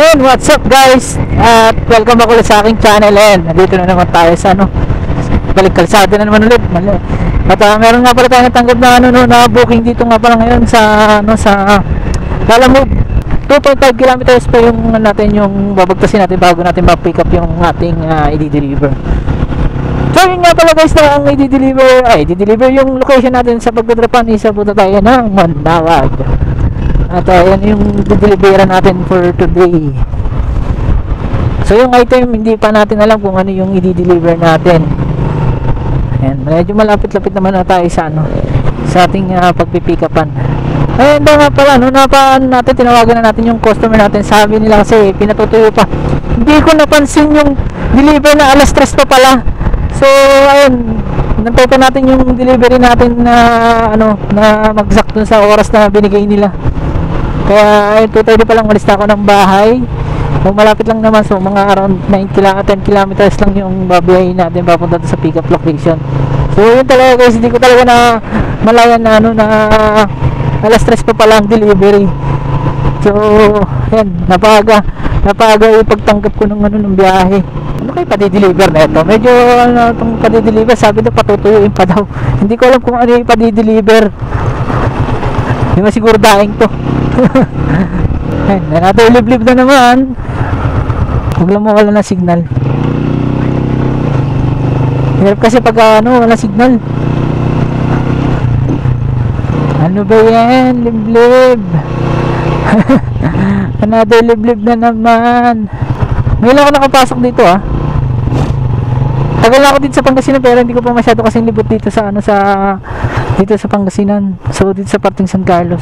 Ayun, what's up guys? At welcome back ulit sa aking channel. And nandito na naman tayo sa balik kalsada na naman ulit. At meron nga pala tayo natanggap na na booking dito nga pala ngayon sa sa Lalamove. 2.5 kilometers pa yung natin yung babagtasin natin bago natin ma-pick up yung ating i-deliver. So yun nga pala guys, na ang i-deliver yung location natin sa pagdadrapan isa punta tayo ng Manawag. At yan yung dideliveran natin for today. So yung item hindi pa natin alam kung ano yung i-deliver natin. Ayan, medyo malapit-lapit naman na tayo sa sa ating pagpipikapan. Ayun daw nga pala, natin tinawagan na natin yung customer natin. Sabi nila kasi pinatutuyo pa. Hindi ko napansin yung deliver na alas 3 pa pala. So ayun, nantay pa natin yung delivery natin na na mag-exact dun sa oras na binigay nila. Kaya ayun, 2:30 pa lang malis na ako ng bahay. So malapit lang naman, so mga around 10 kilometers lang yung babiyahin natin papunta sa pick up location. So yun talaga guys, hindi ko talaga na malayan na na alas 3 pa pala ang delivery. So yan, napaga ipagtanggap ko ng biyahe. Ano kayo pa-deliver na ito? Medyo itong pa-deliver, sabi na patutuyuin pa daw. Hindi ko alam kung ano yung pa-deliver. Hindi masiguro daing to. Ayun, natulib-lib na naman. Huwag lang mawala ng signal. Hirap kasi pag wala signal. Ano ba yan? Liblib. Another liblib na naman. Ngayon ako nakapasok dito Tagal na ako dito sa Pangasinan pero hindi ko pa masyado kasing libot dito sa dito sa Pangasinan. So dito sa parting San Carlos.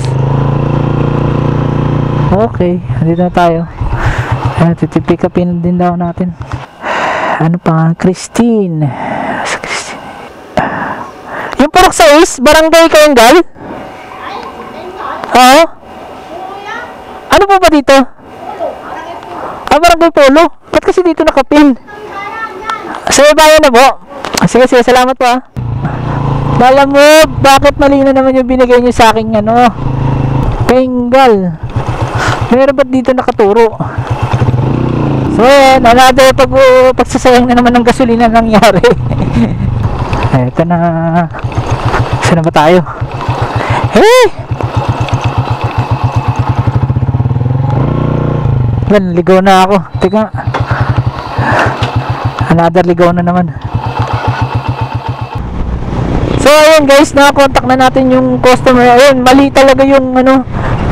Okay, dito na tayo. Titipick upin din daw natin. Ano pa? Christine. Yung Purok 6, Barangay Kaingal? Oo. Ano po ba dito? Barangay Polo. Ba't kasi dito nakapin? Sa bayan na po. Sige, salamat po Alam mo, bakit mali na naman yung binigay nyo sa akin Kaingal. Meron ba't dito nakaturo? So yan, another pagsasayang na naman ng gasolina nangyari. Eto na. Saan na ba tayo? Hey! Yan, ligaw na ako. Teka. Another ligaw na naman. So ayun guys, na-contact na natin yung customer. Ayun, mali talaga yung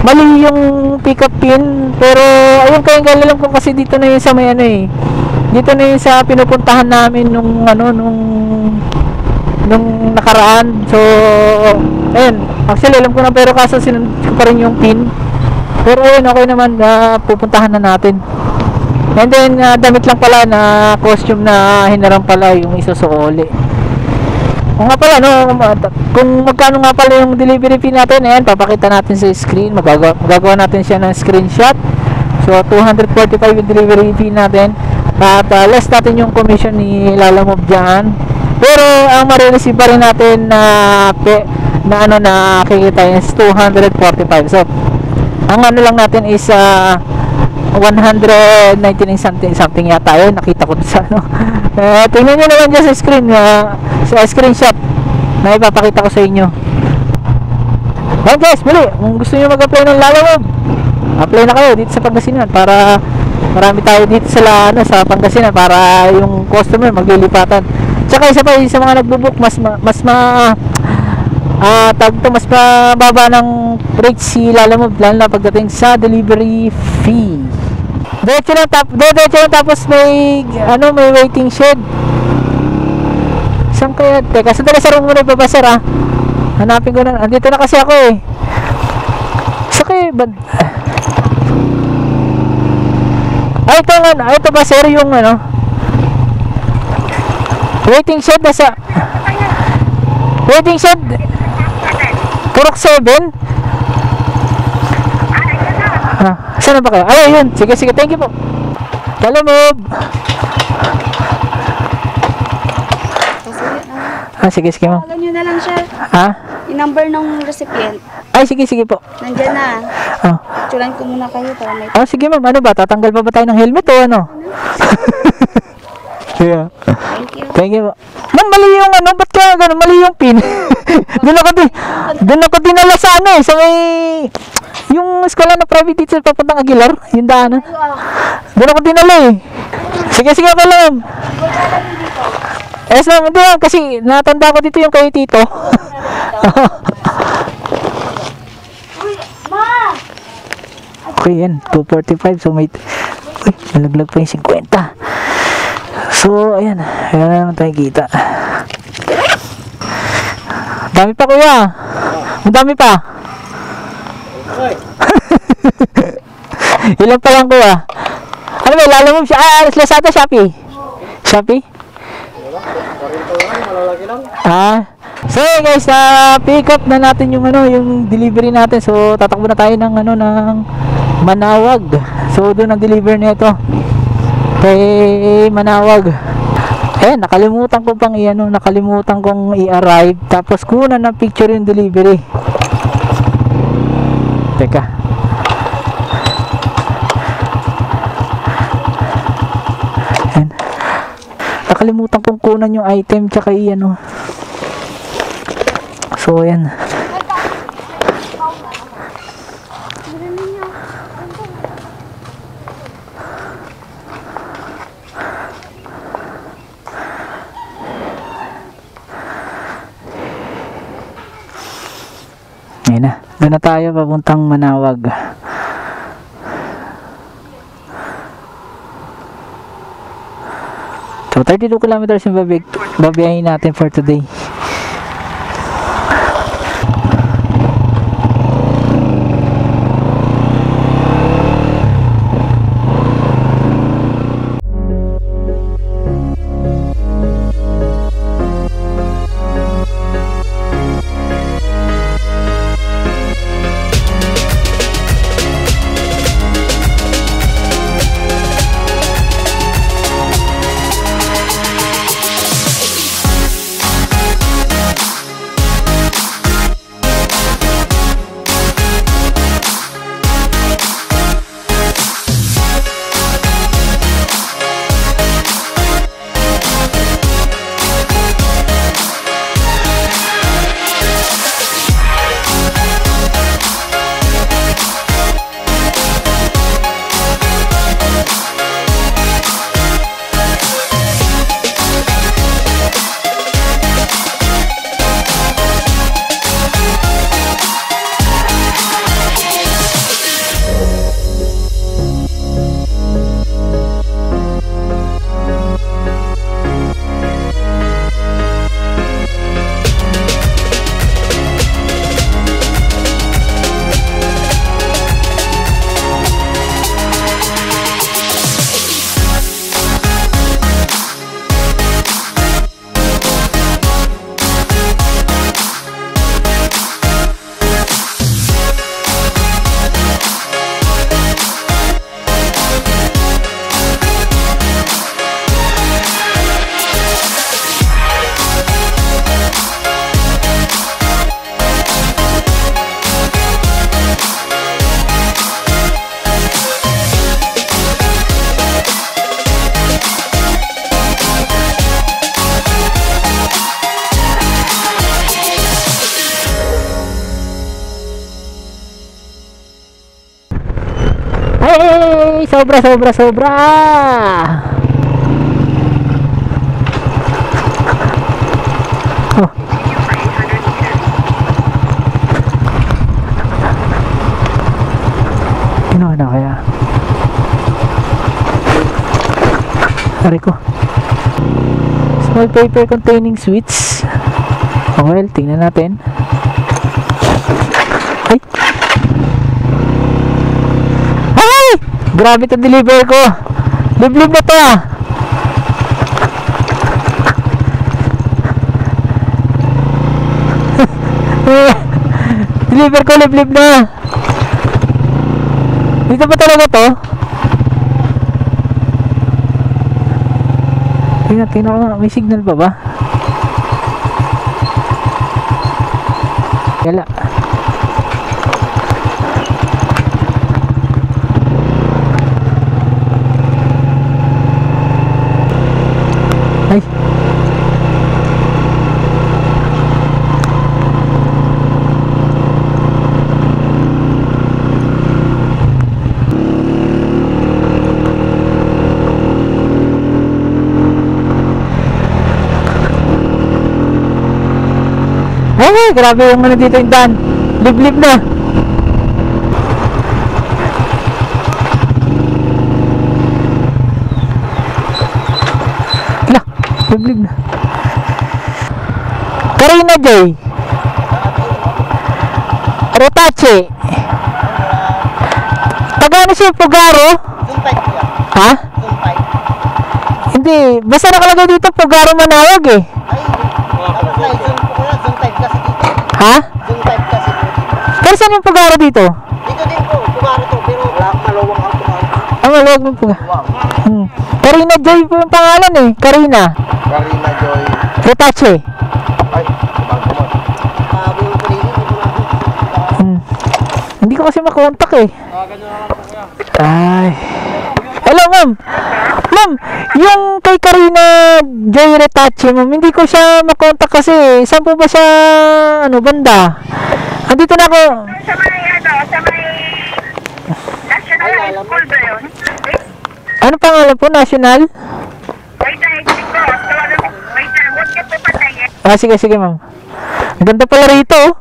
mali yung pick up pin. Pero ayun, kaya alam ko kasi dito na yun sa may dito na yun sa pinupuntahan namin nung nakaraan. So ayun, actually alam ko na pero kaso sinunod ko pa rin yung pin. Pero ayun, okay naman, pupuntahan na natin. And then damit lang pala na costume na hinaram pala yung isusuoli. Kung nga pala kung magkano nga pala yung delivery fee natin, ayan, papakita natin sa screen. Magagawa natin siya ng screenshot. So 245 yung delivery fee natin. At less natin yung commission ni Lalamove dyan. Pero ang marireceive pa rin natin na kikita is 245. So ang lang natin is 199 something yata yun. Nakita ko sa tingnan nyo naman dyan sa screen, sa screenshot na ipapakita ko sa inyo. Well guys, muli, kung gusto nyo mag-apply ng Lalamove, apply na kayo dito sa Pangasinan para marami tayo dito sa Pangasinan para yung customer maglilipatan. Tsaka isa pa sa mga nagbubook, mas mababa ng rate si Lalamove, lalo na pagdating sa delivery fee. Diretso lang tapos may waiting shed. Saan kaya? Teka, sandali, sarong muna babasar hanapin ko na. Andito na kasi ako Saan ba? Ito ba sir yung waiting shed nasa waiting shed Purok 7. Saan ba kayo? Ayun, sige, thank you po. Lalamove. Sige ma'am. Tawagan nyo na lang siya. Ha? Yung number ng recipient. Ay, sige, sige po. Nandiyan na. Oh. Picturean ko muna kayo para may... Oh, sige ma'am, ano ba? Tatanggal pa ba tayo ng helmet o ano? Yeah. Thank you. Thank you po. Ma'am, mali yung ano, ba't kaya gano'n? Mali yung pin. Doon ako dinala sa ano eh, sa may... Yung eskwela na private teacher papuntang Aguilar, yung daanan. Doon ako dinala eh. Sige, sige ako lang. Yes ma'am, hindi lang, kasi natanda ko dito yung kay Tito. Okay, yan, 245, so may... Uy, nalaglag pa yung 50. So, ayan, ayan na naman tayo kita. Dami pa kuya. Ang dami pa. Ilan pa lang kuya. Ano ba, lalo mo siya? Ah, Lazada, Shopee. Shopee? So guys, pick up na natin yung ano, yung delivery natin. So tatakbo na tayo ng ano, ng Manawag. So doon ang deliver nito kay Manawag. Nakalimutan ko pang i-ano, nakalimutan kong i-arrive tapos kunan ng picture yung delivery. Teka. Ayan. Nakalimutan kong kunan yung item tsaka i-ano. So ayan. Ayan na, doon na tayo papuntang Manawag. So 32 kilometers yung babiyahin natin for today. Hey, sobra. Oh. Ginawa na kaya? Hari ko. Small paper containing sweets. Oh, well, tingnan natin. Ay! Grabe to deliver ko. Liblib na to ah. Deliver ko, liblib na. Dito pa talaga to? Tingnan ko nga, may signal pa ba? Wala. grabe yung ano dito yung daan. Liblib na. Ala, liblib na. Karina Joy. Retache. Taga ano siya, Pugaro? Ha? Hindi, basta nakalagay dito Pugaro Manawag eh. Ha? Pero saan yung Pugaro dito? Dito din po, Pugaro to, pero malawang ang Pugaro. Ah, maluwag ng Pugaro. Karina Joy po yung pangalan eh. Karina. Karina Joy. Retache. Ay, bago mo. Bago yung kulihin, ito lang. Hindi ko kasi makontak eh. Ay. Hello ma'am. Ma'am, yung kay Karina Joy Retache ma'am, hindi ko siya makontak kasi saan po ba siya, ano, banda? Andito na ako. Sa may National High School ba yun? Ano pangalan po? National? Wait na, exit ko. Wait na, huwag ka po patayin. Ah, sige, sige ma'am. Ang ganda pala rito oh.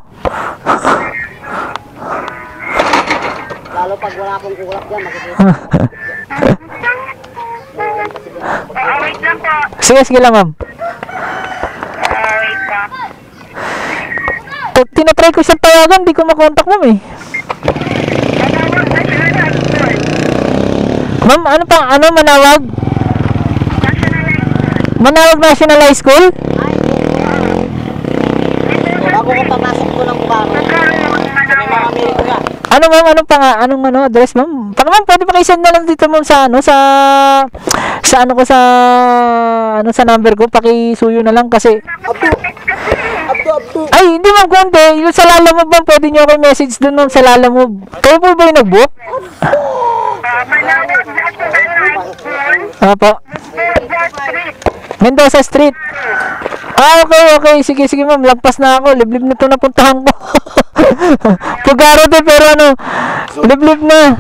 Lalo pag wala akong kulak dyan, makikita. Wait lang po. Sige, sige lang ma'am. Wait lang. Tinatry ko siyang tawagan, di ko makontak ma'am eh. Manawag National High School. Ma'am, ano pa? Ano Manawag? National High School. Manawag National High School? Bago ko papasok ko ng Pugaro, may mga Ameriko yan. Ano ma'am, ano pa nga? Anong ano, address ma'am? Baka ma'am, pwede pa kayo-send na lang dito ma'am sa ano, sa ano ko sa ano sa number ko, pakisuyo na lang kasi Abdo. ay, hindi ma'am, kundi yung sa Lalamove ma'am, pwede nyo ako message dun ma'am sa Lalamove. Kayo po ba yung nag-book? Manawag National High School. Apo. Mendoza Street. Ah, okay. Sige, ma'am. Lagpas na ako. Liblib na ito napuntahan ko. Pugaro din, pero ano, liblib na.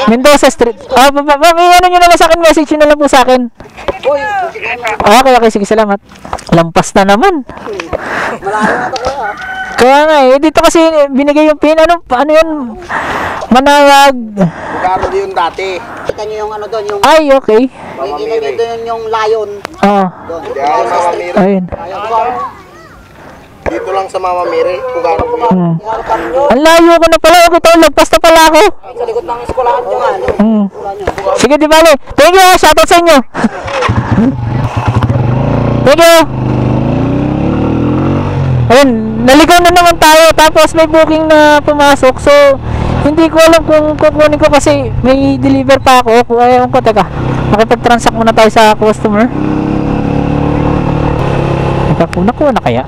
Mendoza Street. Ah, ano nyo na lang sa akin, message nyo na lang po sa akin. Uy, Okay, sige, salamat. Lampas na naman. malayo na ito kuya. Kaya nga eh, dito kasi binigay yung pin, ano yun? Manawag. Pugaro din yung dati. Kita nyo yung ano doon, yung Ay, okay. ilagay doon yung lion. Ah, Doon. Yan, Mama Mary. ayun. Dito lang sa Mama Mary, Pugaro po yan. Ang layo ko na pala. Okay, tayo, lagpas na pala ako. Sa likod ng eskwelahan nyo nga. Sige, di bale. Thank you, shoutout sa inyo. Thank you. Ayun, naligaw na naman tayo. Tapos may booking na pumasok. So, hindi ko alam kung kukunin ko kasi may deliver pa ako. Ayaw ko, teka. Makipag-transact muna tayo sa customer. Teka po, nakuha na kaya?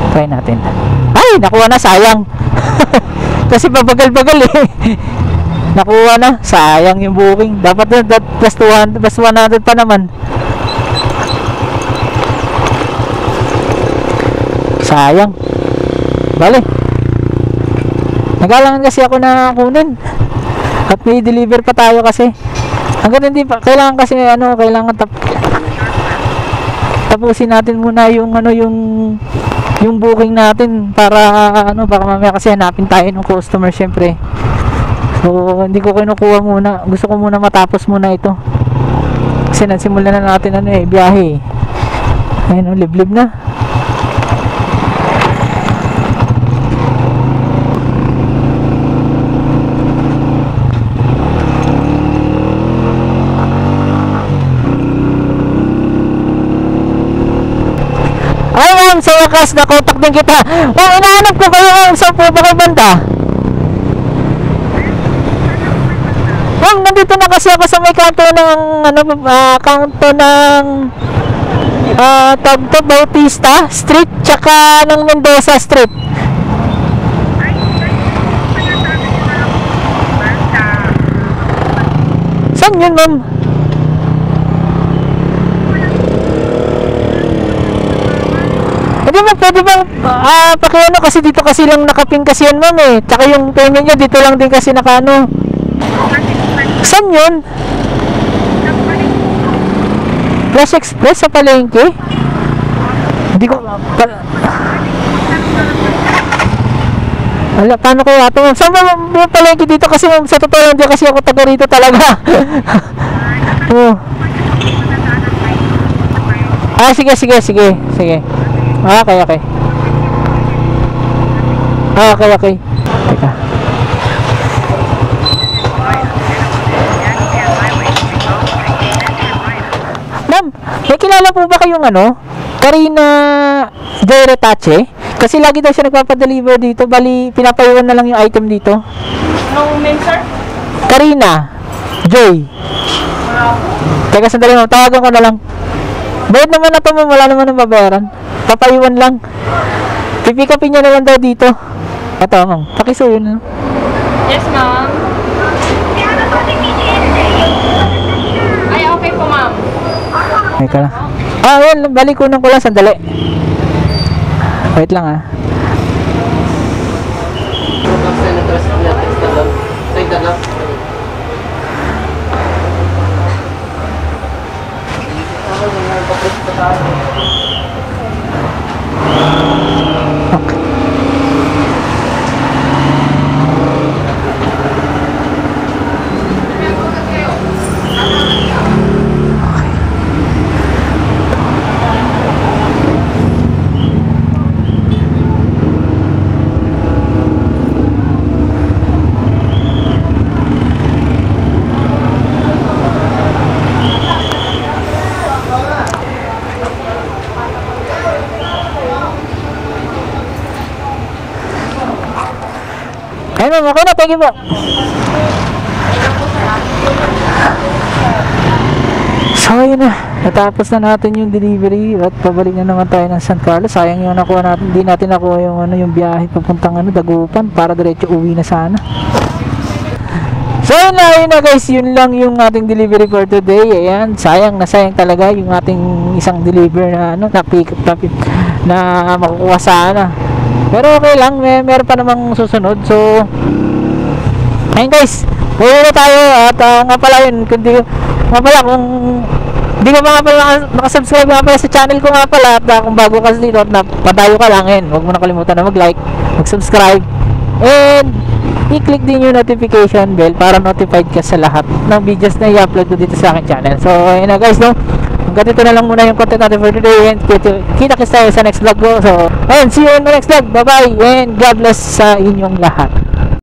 Try natin. Ay, nakuha na, sayang. Kasi pabagal-bagal eh. Nakuha na, sayang yung booking. Dapat na plus 200, plus 100 pa naman. Sayang. Bale. Nagalangan kasi ako na kunin. At may deliver pa tayo kasi. Hanggang hindi pa, kailangan kasi ano, kailangan tapusin natin muna yung ano, yung booking natin para ano, baka mamaya kasi hanapin tayo ng customer syempre. So hindi ko kinukuha muna, gusto ko muna matapos muna ito kasi nagsimulan na natin ano eh, biyahe. Ayun, liblib na. Ay ma'am, sa wakas nakontak din kita. Oh, inaanap ko kayo ma'am, saan po ba kayo banda? Ma'am, nandito na kasi ako sa may kanto ng ano, kanto ng Tagto Bautista Street tsaka ng Mendoza Street. Saan yun ma'am? Hindi ma'am, pwede bang pakiano kasi dito kasi lang nakaping kasi yan ma'am eh. Tsaka yung payment niya dito lang din kasi nakano. Saan yun? Flash Express sa palengke? Wala, paano kaya ito? Saan ba palengke dito? Kasi ma'am, sa totoo lang, di kasi ako taga rito talaga. Oh. Ah, sige. Okay. Okay. Teka. Ma'am, may kilala po ba kayong Karina Joy Retache? Kasi lagi daw siya nagpapadeliver dito. Bali, pinapaiwan na lang yung item dito. Anong name, sir? Karina Joy. Teka, sandali mo. Tawagan ko na lang. Bayad naman na to, ma'am. Wala naman ang babayaran. Papaiwan lang. Pipick upin niya na lang daw dito. Ito, ma'am. Pakisuyo na. Yes, ma'am. Ay, okay po, ma'am. Teka lang. Ah, yan. Balikunan ko lang. Sandali. Wait lang, ah. Okay. Ayun, ma'am, okay na, thank you po. So, ayun na. Natapos na natin yung delivery at pabalik na naman tayo ng San Carlos. Sayang yung nakuha natin. Hindi natin nakuha yung, yung biyahe papuntang Dagupan para diretso uwi na sana. So, ayun na guys. Yun lang yung ating delivery for today. Ayan, sayang talaga yung ating isang deliver na na-pick up na makukuha sana. Pero okay lang, meron pa namang susunod. So, ayun guys, uwi na tayo. At nga pala yun, kung hindi ka pa nga pala nakasubscribe nga pala sa channel ko nga pala. At kung bago ka dito at napadayo ka lang, huwag mo na kalimutan na mag-like, mag-subscribe, and i-click din yung notification bell para notified ka sa lahat ng videos na i-upload ko dito sa aking channel. So, ayun na guys, hanggang dito na lang muna yung content natin for today, and kita-kits tayo sa next vlog ko. So, ayun, see you in the next vlog. Bye bye and God bless sa inyong lahat.